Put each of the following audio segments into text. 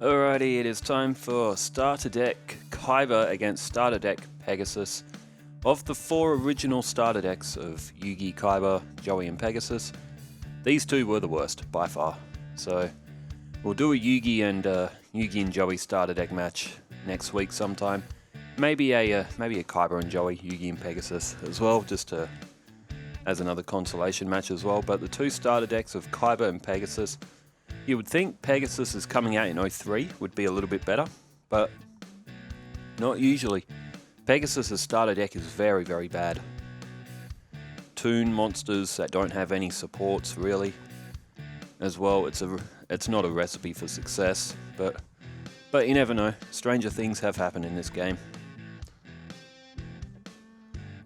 Alrighty, it is time for Starter Deck Kaiba against Starter Deck Pegasus. Of the 4 original starter decks of Yugi, Kaiba, Joey and Pegasus, these two were the worst, by far. So, we'll do a Yugi and Joey starter deck match next week sometime. Maybe a Kaiba and Joey, Yugi and Pegasus as well, just as another consolation match as well. But the 2 starter decks of Kaiba and Pegasus, you would think Pegasus is coming out in 03 would be a little bit better, but not usually. Pegasus' starter deck is very, very bad. Toon monsters that don't have any supports really. As well, it's not a recipe for success, but you never know. Stranger things have happened in this game.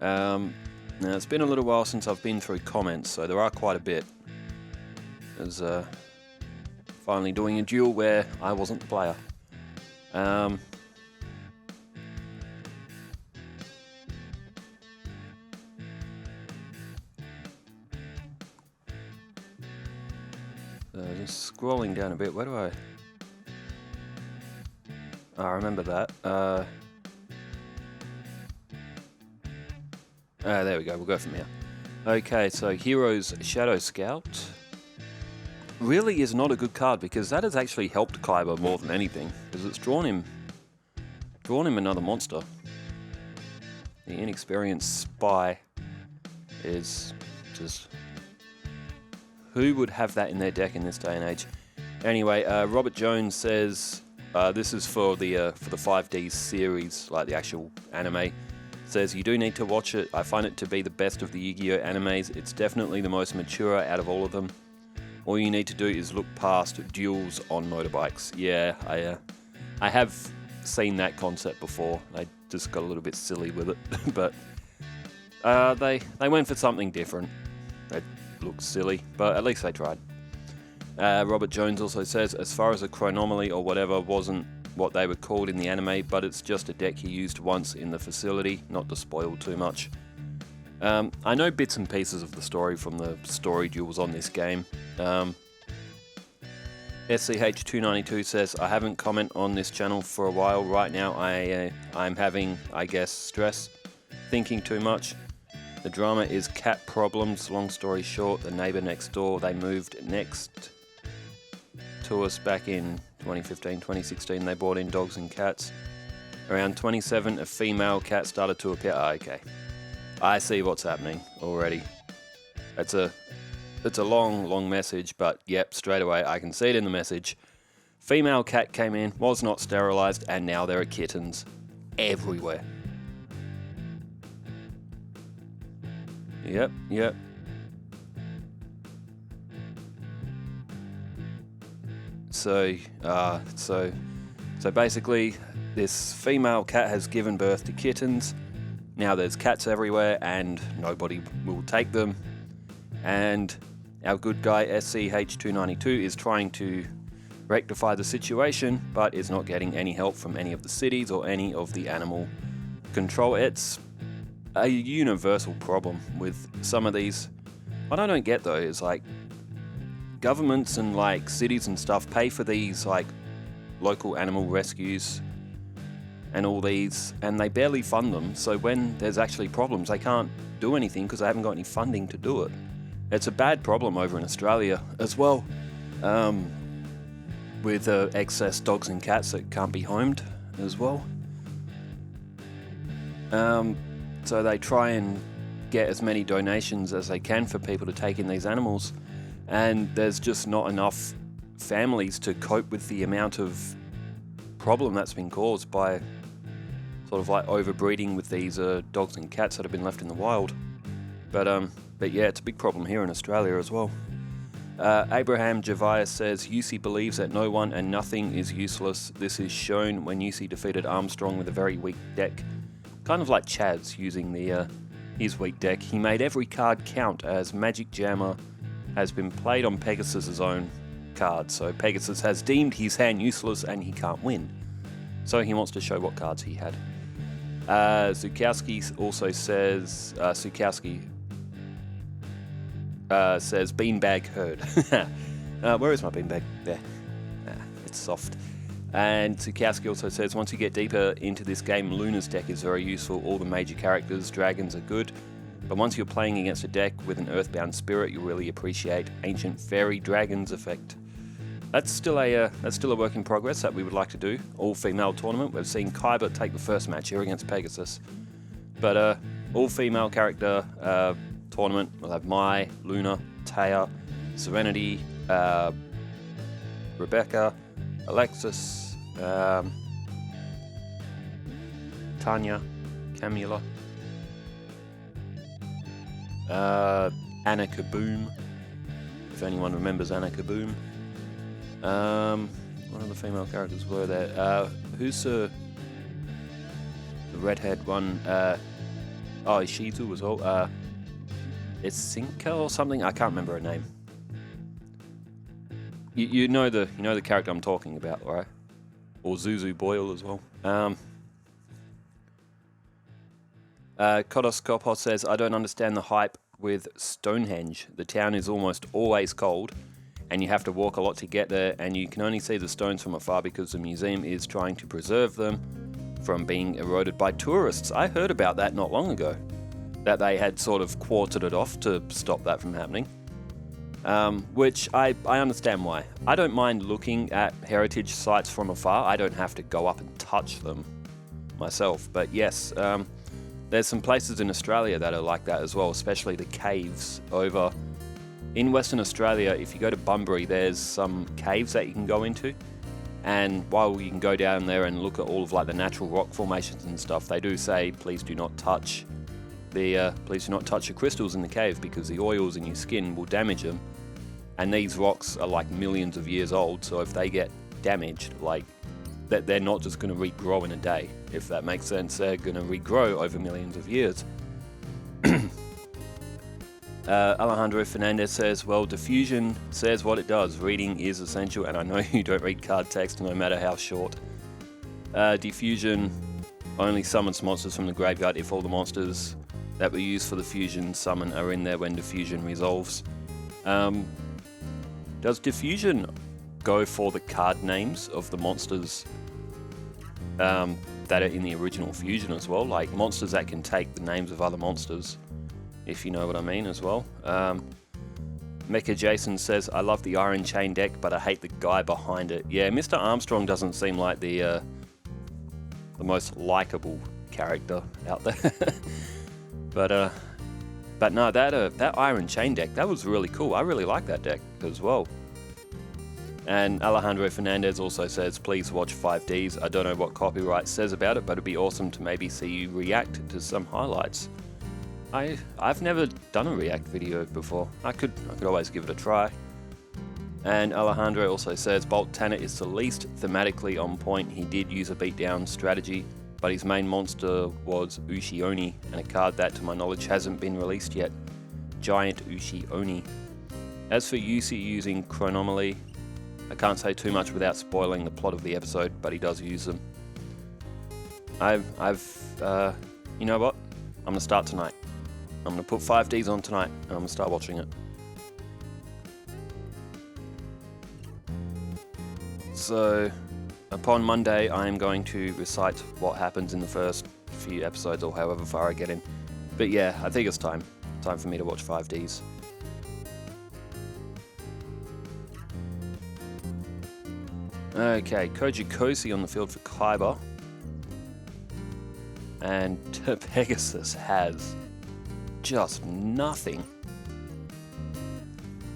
Now it's been a little while since I've been through comments, so there are quite a bit. There's finally doing a duel where I wasn't the player. Just scrolling down a bit, where do I... I remember that. There we go, we'll go from here. Okay, so Hero's Shadow Scout really is not a good card because that has actually helped Kaiba more than anything, because it's drawn him another monster. The inexperienced spy is just... Who would have that in their deck in this day and age? Anyway, Robert Jones says this is for the 5D series, like the actual anime. Says you do need to watch it. I find it to be the best of the Yu-Gi-Oh animes. It's definitely the most mature out of all of them. All you need to do is look past duels on motorbikes. Yeah, I have seen that concept before. I just got a little bit silly with it, but they went for something different. It looks silly, but at least they tried. Robert Jones also says, as far as a chronomaly or whatever wasn't what they were called in the anime, but it's just a deck he used once in the facility, not to spoil too much. I know bits and pieces of the story from the story duels on this game. SCH292 says, I haven't commented on this channel for a while. Right now I'm having, I guess, stress, thinking too much. The drama is cat problems. Long story short, the neighbor next door, they moved next to us back in 2015, 2016. They brought in dogs and cats. Around 27, a female cat started to appear. Oh, okay. I see what's happening already. It's a long message, but yep, straight away I can see it in the message. Female cat came in, was not sterilized, and now there are kittens everywhere. Yep. So basically, this female cat has given birth to kittens. Now there's cats everywhere, and nobody will take them. And our good guy SCH292 is trying to rectify the situation, but is not getting any help from any of the cities or any of the animal control. It's a universal problem with some of these. What I don't get though is like governments and like cities and stuff pay for these like local animal rescues and all these, and they barely fund them. So when there's actually problems, they can't do anything because they haven't got any funding to do it. It's a bad problem over in Australia as well, with excess dogs and cats that can't be homed as well. So they try and get as many donations as they can for people to take in these animals, and there's just not enough families to cope with the amount of problem that's been caused by sort of like overbreeding with these dogs and cats that have been left in the wild. But yeah, it's a big problem here in Australia as well. Abraham Javias says, UC believes that no one and nothing is useless. This is shown when UC defeated Armstrong with a very weak deck. Kind of like Chad's using his weak deck. He made every card count as Magic Jammer has been played on Pegasus' own card. So Pegasus has deemed his hand useless and he can't win. So he wants to show what cards he had. Zukowski also says, says beanbag herd. Where is my beanbag? There. It's soft. And Tsukowski also says, once you get deeper into this game, Luna's deck is very useful. All the major characters, dragons are good. But once you're playing against a deck with an Earthbound Spirit, you'll really appreciate Ancient Fairy Dragons effect. That's still a work in progress that we would like to do. All-female tournament. We've seen Kaiba take the first match here against Pegasus. But all-female character tournament. We'll have Mai, Luna, Taya, Serenity, Rebecca, Alexis, Tanya, Camula, Anna Kaboom, if anyone remembers Anna Kaboom. What other female characters were there? Who's the redhead one? Ishizu as well. It's Sinka or something. I can't remember her name. You know the character I'm talking about, right? Or Zuzu Boyle as well. Kodos Kopos says, I don't understand the hype with Stonehenge. The town is almost always cold, and you have to walk a lot to get there, and you can only see the stones from afar because the museum is trying to preserve them from being eroded by tourists. I heard about that not long ago, that they had sort of quartered it off to stop that from happening. Which I understand why. I don't mind looking at heritage sites from afar. I don't have to go up and touch them myself. But yes, there's some places in Australia that are like that as well, especially the caves over in Western Australia. If you go to Bunbury, there's some caves that you can go into. And while you can go down there and look at all of like the natural rock formations and stuff, they do say, please do not touch the crystals in the cave because the oils in your skin will damage them. And these rocks are like millions of years old, so if they get damaged, like that, they're not just going to regrow in a day. If that makes sense, they're going to regrow over millions of years. Alejandro Fernandez says, well, diffusion says what it does. Reading is essential, and I know you don't read card text no matter how short. Diffusion only summons monsters from the graveyard if all the monsters that were used for the fusion summon are in there when diffusion resolves. Does diffusion go for the card names of the monsters that are in the original fusion as well? Like monsters that can take the names of other monsters, if you know what I mean as well. Mecha Jason says, I love the Iron Chain deck, but I hate the guy behind it. Yeah, Mr. Armstrong doesn't seem like the most likable character out there. But no, that Iron Chain deck, that was really cool. I really like that deck as well. And Alejandro Fernandez also says, please watch 5Ds. I don't know what copyright says about it, but it'd be awesome to maybe see you react to some highlights. I've never done a react video before. I could always give it a try. And Alejandro also says, Bolt Tanner is the least thematically on point. He did use a beatdown strategy, but his main monster was Ushi-Oni, and a card that, to my knowledge, hasn't been released yet. Giant Ushi-Oni. As for Yusi using Chronomaly, I can't say too much without spoiling the plot of the episode, but he does use them. You know what? I'm going to start tonight. I'm going to put 5Ds on tonight, and I'm going to start watching it. So, upon Monday, I am going to recite what happens in the first few episodes, or however far I get in. But yeah, I think it's time for me to watch 5Ds. Okay, Koji Kosi on the field for Kaiba. And Pegasus has just nothing.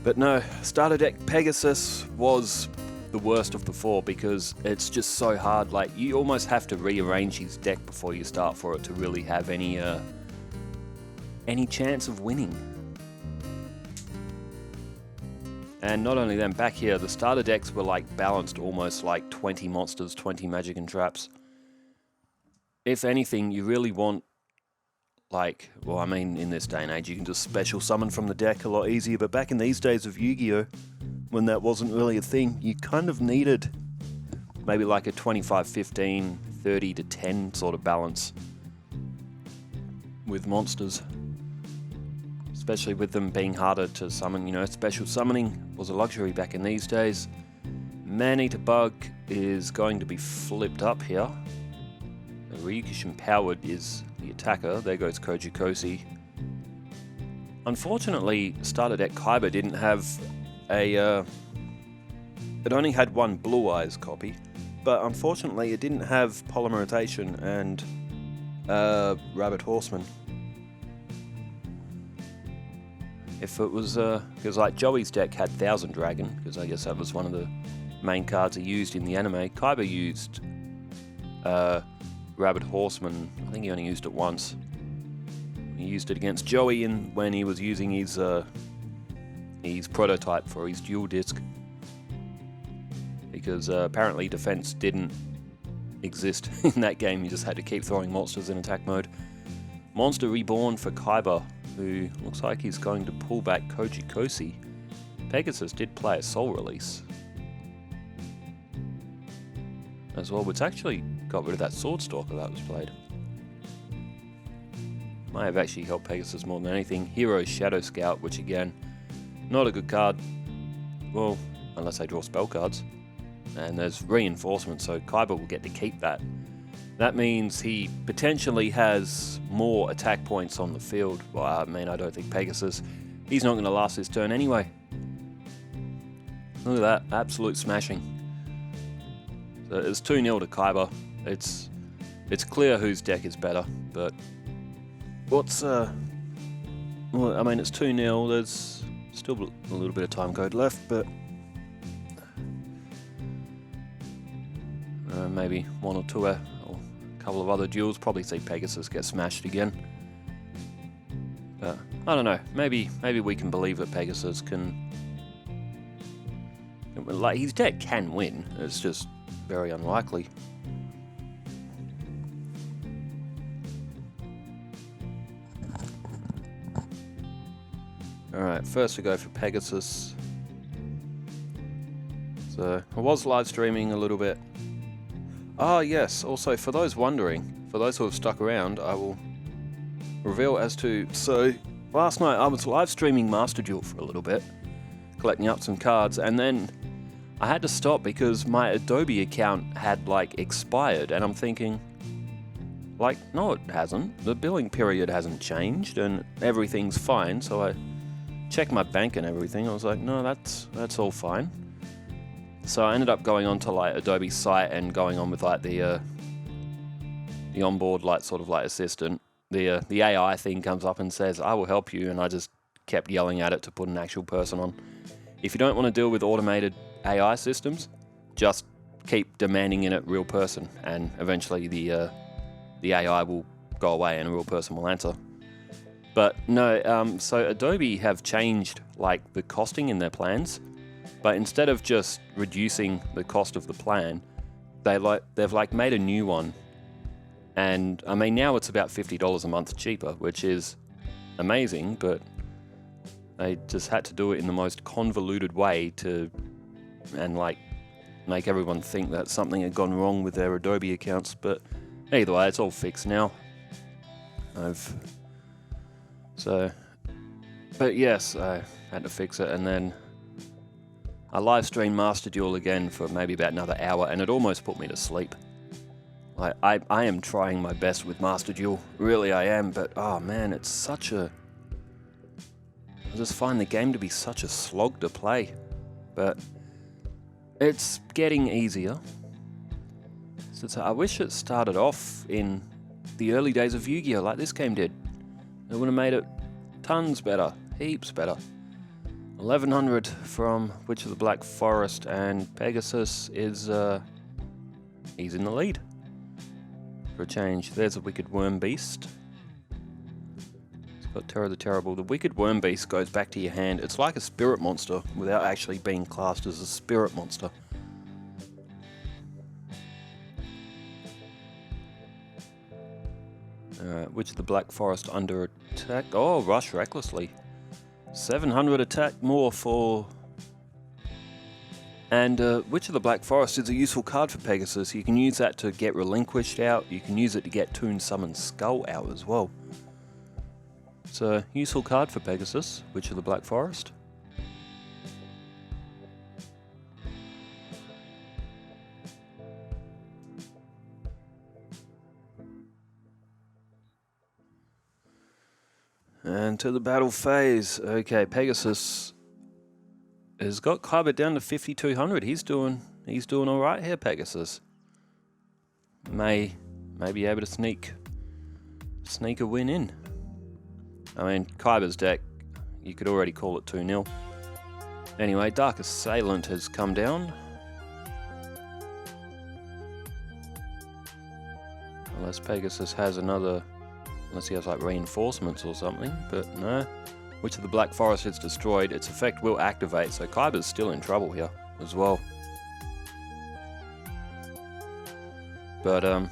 But no, starter deck Pegasus was the worst of the four because it's just so hard. Like, you almost have to rearrange his deck before you start for it to really have any chance of winning. And not only then, back here, the starter decks were like balanced almost like 20 monsters, 20 magic and traps. If anything, you really want, like, well, I mean, in this day and age, you can just special summon from the deck a lot easier, but back in these days of Yu-Gi-Oh, when that wasn't really a thing, you kind of needed maybe like a 25-15, 30-10 sort of balance with monsters. Especially with them being harder to summon. You know, special summoning was a luxury back in these days. Man-Eater Bug is going to be flipped up here. Ryukishin Powered is the attacker. There goes Koji Kosi. Unfortunately, starter deck Kaiba didn't have a... it only had one Blue Eyes copy, but unfortunately it didn't have Polymerization and Rabbit Horseman. If it was... because like Joey's deck had Thousand Dragon, because I guess that was one of the main cards he used in the anime. Kaiba used Rabbit Horseman. I think he only used it once. He used it against Joey when he was using his prototype for his dual disc. Because apparently defense didn't exist in that game, you just had to keep throwing monsters in attack mode. Monster Reborn for Kaiba, who looks like he's going to pull back Koji Kosi. Pegasus did play a Soul Release as well, which actually got rid of that Sword Stalker that was played. Might have actually helped Pegasus more than anything. Hero's Shadow Scout, which again, not a good card. Well, unless they draw spell cards. And there's Reinforcement, so Kaiba will get to keep that. That means he potentially has more attack points on the field. Well, I mean, I don't think Pegasus, he's not going to last his turn anyway. Look at that, absolute smashing. So it's 2-0 to Kaiba. It's clear whose deck is better, but what's well, I mean, it's 2-0. There's still a little bit of time code left, but maybe one or two or a couple of other duels. Probably see Pegasus get smashed again. But I don't know. Maybe we can believe that Pegasus can. Like, his deck can win. It's just very unlikely. Alright, first we go for Pegasus. So, I was live streaming a little bit. Ah, yes, also for those wondering, for those who have stuck around, I will reveal as to... So, last night I was live streaming Master Duel for a little bit, collecting up some cards, and then I had to stop because my Adobe account had, like, expired, and I'm thinking, like, no it hasn't. The billing period hasn't changed, and everything's fine, so I checked my bank and everything. I was like, no, that's all fine. So I ended up going onto like Adobe's site and going on with like the onboard like sort of like assistant. The AI thing comes up and says, I will help you, and I just kept yelling at it to put an actual person on. If you don't want to deal with automated AI systems, just keep demanding in it real person, and eventually the AI will go away and a real person will answer. But no, so Adobe have changed like the costing in their plans, but instead of just reducing the cost of the plan, they've like made a new one, and I mean now it's about $50 a month cheaper, which is amazing, but they just had to do it in the most convoluted way and like make everyone think that something had gone wrong with their Adobe accounts. But either way, it's all fixed now. But yes, I had to fix it, and then I live streamed Master Duel again for maybe about another hour, and it almost put me to sleep. I am trying my best with Master Duel, really I am, but oh man, it's such a... I just find the game to be such a slog to play, but it's getting easier. So I wish it started off in the early days of Yu-Gi-Oh! Like this game did. It would have made it tons better, heaps better. 1100 from Witch of the Black Forest, and Pegasus is, he's in the lead. For a change, there's a Wicked Worm Beast. It's got Terror the Terrible. The Wicked Worm Beast goes back to your hand. It's like a spirit monster without actually being classed as a spirit monster. Witch of the Black Forest under attack. Oh, Rush Recklessly. 700 attack more for... And Witch of the Black Forest is a useful card for Pegasus. You can use that to get Relinquished out. You can use it to get Toon Summon Skull out as well. So, useful card for Pegasus, Witch of the Black Forest. And to the battle phase. Okay, Pegasus has got Kaiba down to 5,200. He's doing all right here, Pegasus. May be able to sneak a win in. I mean, Kaiba's deck, you could already call it 2-0. Anyway, Dark Assailant has come down. Unless Pegasus has another... Unless he has like reinforcements or something, but no. Witch of the Black Forest is destroyed. Its effect will activate, so Kaiba's still in trouble here as well. But, I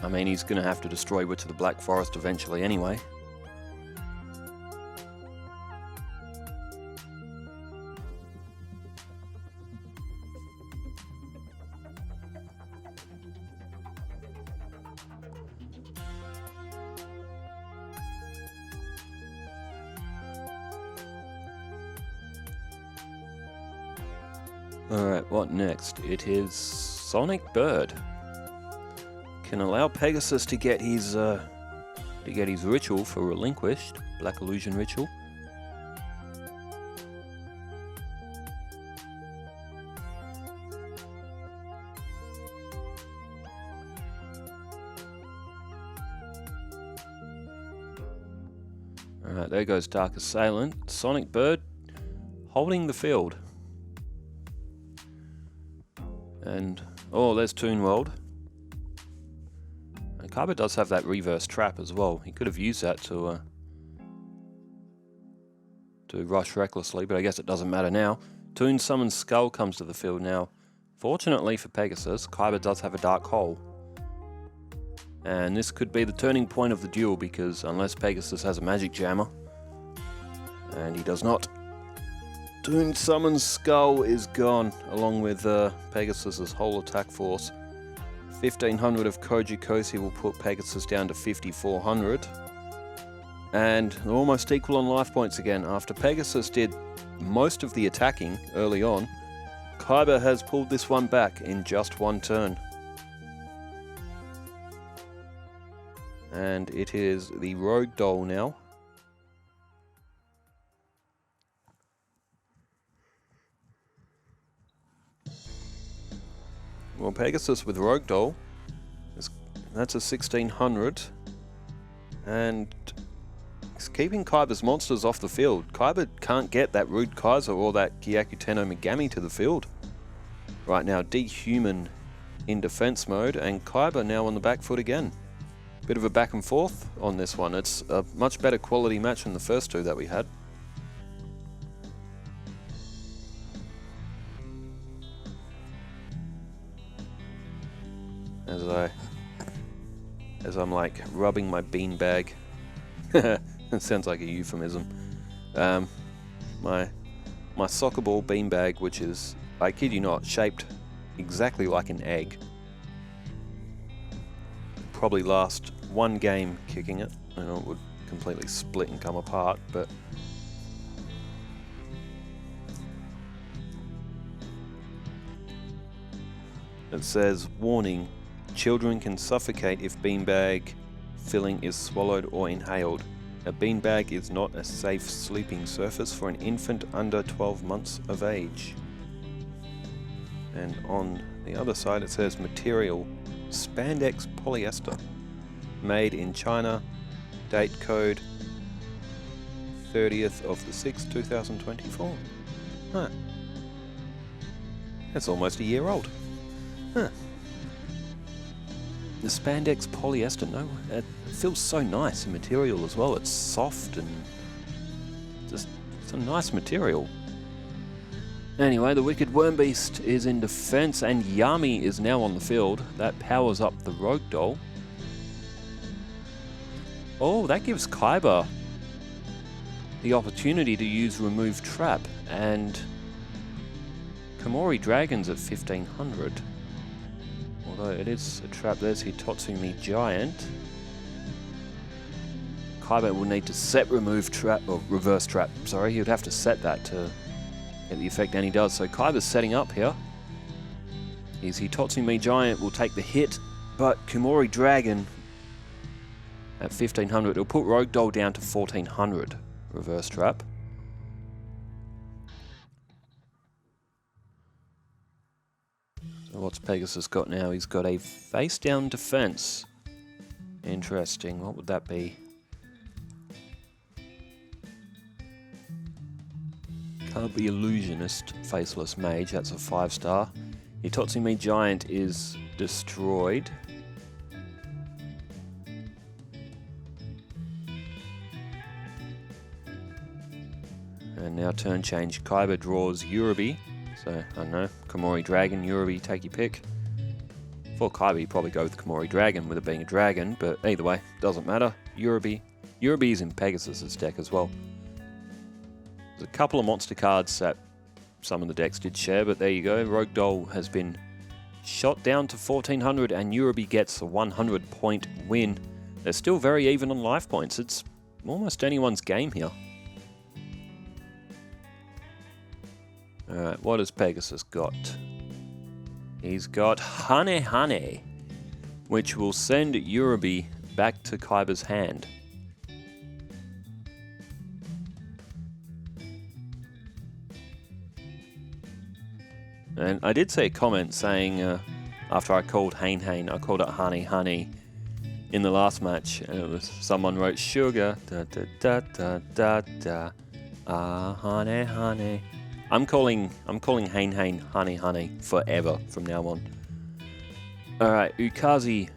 mean, he's going to have to destroy Witch of the Black Forest eventually anyway. Alright, what next? It is Sonic Bird. Can allow Pegasus to get his ritual for Relinquished, Black Illusion Ritual. Alright, there goes Dark Assailant. Sonic Bird holding the field. And, oh, there's Toon World. And Kaiba does have that reverse trap as well. He could have used that to rush recklessly, but I guess it doesn't matter now. Toon Summoned Skull comes to the field now. Fortunately for Pegasus, Kaiba does have a Dark Hole. And this could be the turning point of the duel, because unless Pegasus has a Magic Jammer, and he does not, Toon Summoned Skull is gone, along with Pegasus's whole attack force. 1,500 of Koji Kosi will put Pegasus down to 5,400. And they're almost equal on life points again. After Pegasus did most of the attacking early on, Kaiba has pulled this one back in just one turn. And it is the Rogue Doll now. Well, Pegasus with Rogue Doll, that's a 1,600, and it's keeping Kaiba's monsters off the field. Kaiba can't get that Rude Kaiser or that Gyakuten no Megami to the field. Right now, Dehuman in defense mode, and Kaiba now on the back foot again. Bit of a back and forth on this one. It's a much better quality match than the first two that we had. As I'm like rubbing my beanbag. It sounds like a euphemism. My soccer ball beanbag, which is, I kid you not, shaped exactly like an egg. Probably last one game kicking it, and it would completely split and come apart, but it says, warning, children can suffocate if beanbag filling is swallowed or inhaled. A beanbag is not a safe sleeping surface for an infant under 12 months of age. And on the other side it says material, spandex polyester, made in China, date code 30th of the 6th, 2024. Huh. That's almost a year old. Huh. The spandex polyester, no, it feels so nice, the material as well. It's soft and just, it's a nice material. Anyway, the Wicked Worm Beast is in defense, and Yami is now on the field. That powers up the Rogue Doll. Oh, that gives Kaiba the opportunity to use Remove Trap, and Komori Dragon's at 1,500. Although it is a trap. There's Hitotsumi Giant. Kaiba will need to set Remove Trap, or Reverse Trap, sorry. He would have to set that to get the effect, and he does. So Kaiba's setting up here. His Hitotsumi Giant will take the hit, but Komori Dragon at 1500. It'll put Rogue Doll down to 1400. Reverse trap. So what's Pegasus got now? He's got a face down defense. Interesting. What would that be? Can't be Illusionist, Faceless Mage. That's a 5-star. Itotsumi Giant is destroyed. And now turn change. Kaiba draws Yurubi. So, I don't know. Komori Dragon, Yurubi, take your pick. For Kaiba, you probably go with Komori Dragon with it being a dragon, but either way, doesn't matter. Yurubi. Yurubi is in Pegasus' deck as well. There's a couple of monster cards that some of the decks did share, but there you go. Rogue Doll has been shot down to 1400 and Yurubi gets a 100-point win. They're still very even on life points. It's almost anyone's game here. Alright, what has Pegasus got? He's got Hane Hane, which will send Yurubi back to Kaiba's hand. And I did see a comment saying, after I called Hane Hane, I called it Hane Hane in the last match, and it was someone wrote sugar, da da da da da da, Hane Hane. I'm calling Hane Hane Honey Honey forever from now on. Alright, Ukazi,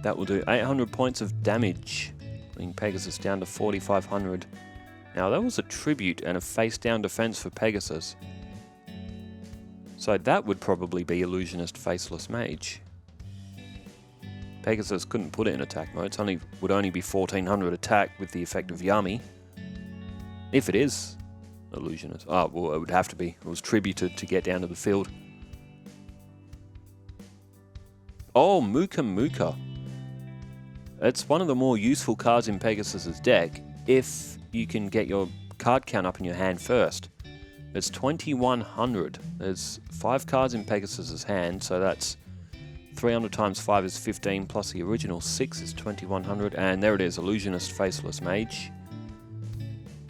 that will do 800 points of damage, bringing Pegasus down to 4500. Now that was a tribute and a face down defense for Pegasus. So that would probably be Illusionist Faceless Mage. Pegasus couldn't put it in attack mode, it would only be 1400 attack with the effect of Yami. If it is Illusionist. Oh, well, it would have to be. It was tributed to get down to the field. Oh, Muka Muka. It's one of the more useful cards in Pegasus' deck if you can get your card count up in your hand first. It's 2100. There's 5 cards in Pegasus' hand, so that's 300 times 5 is 15, plus the original 6 is 2100, and there it is, Illusionist Faceless Mage,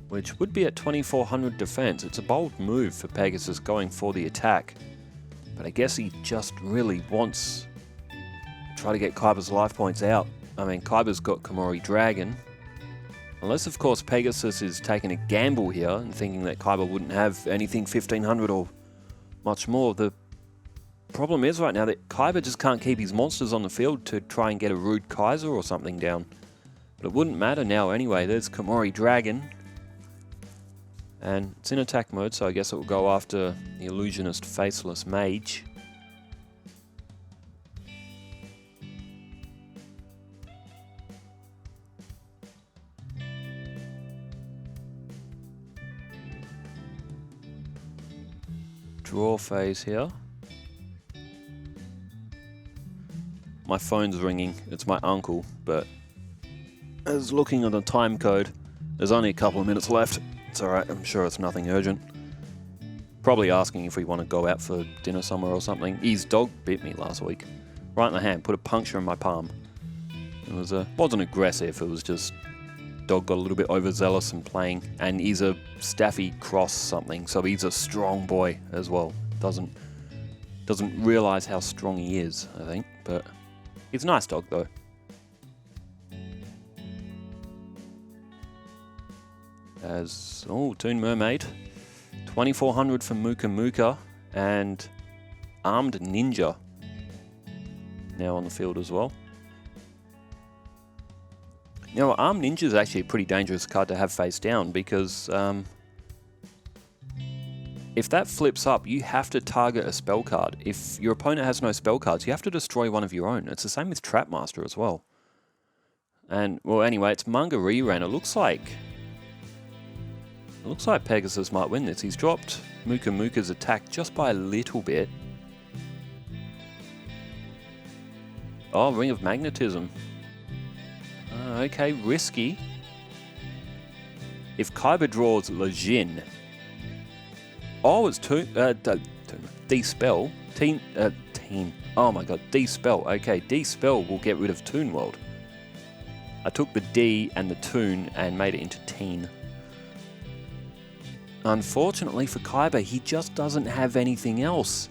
which would be at 2400 defense. It's a bold move for Pegasus going for the attack, but I guess he just really wants to try to get Kaiba's life points out. I mean, Kaiba's got Komori Dragon, unless of course Pegasus is taking a gamble here and thinking that Kaiba wouldn't have anything 1500 or much more. The problem is right now that Kaiba just can't keep his monsters on the field to try and get a Rude Kaiser or something down. But it wouldn't matter now anyway. There's Komori Dragon. And it's in attack mode, so I guess it will go after the Illusionist Faceless Mage. Draw phase here. My phone's ringing. It's my uncle, but as looking at the time code, there's only a couple of minutes left. It's alright, I'm sure it's nothing urgent. Probably asking if we want to go out for dinner somewhere or something. His dog bit me last week. Right in the hand, put a puncture in my palm. It wasn't aggressive, it was just dog got a little bit overzealous and playing. And he's a Staffy cross something, so he's a strong boy as well. Doesn't realise how strong he is, I think. But he's a nice dog though. Toon Mermaid, 2400 for Muka Muka, and Armed Ninja now on the field as well. Now, Armed Ninja is actually a pretty dangerous card to have face down because if that flips up, you have to target a spell card. If your opponent has no spell cards, you have to destroy one of your own. It's the same with Trapmaster as well. And, well, anyway, it's Manga Rerun. It looks like Pegasus might win this. He's dropped Muka Muka's attack just by a little bit. Oh, Ring of Magnetism. Okay, risky. If Kaiba draws Lejin. Oh, it's D-Spell. Oh my god, D-Spell. Okay, D-Spell will get rid of Toon World. I took the D and the Toon and made it into Teen. Unfortunately for Kaiba, he just doesn't have anything else.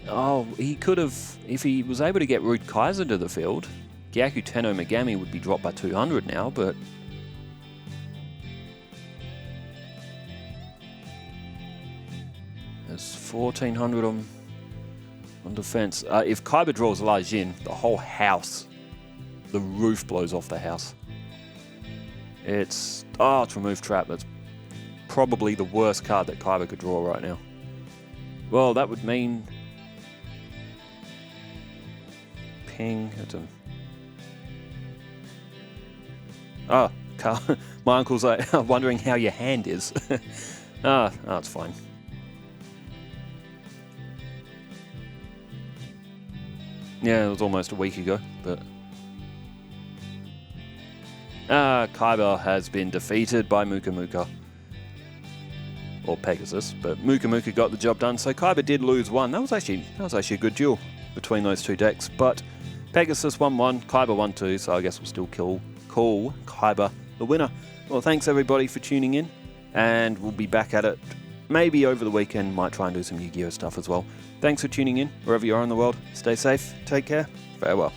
Oh, he could have, if he was able to get Rude Kaiser to the field, Gyaku Tenno Megami would be dropped by 200 now, but... There's 1400 on defense. If Kaiba draws Lai Jin, the whole house, the roof blows off the house. It's remove trap. That's probably the worst card that Kaiba could draw right now. Well, that would mean ping. My uncle's like wondering how your hand is. It's fine. Yeah, it was almost a week ago, but... Kaiba has been defeated by Muka Muka. Or Pegasus, but Muka Muka got the job done, so Kaiba did lose one. That was actually a good duel between those two decks, but Pegasus won one, Kaiba won two, so I guess we'll still call Kaiba the winner. Well, thanks everybody for tuning in, and we'll be back at it maybe over the weekend. Might try and do some Yu-Gi-Oh stuff as well. Thanks for tuning in, wherever you are in the world. Stay safe, take care, farewell.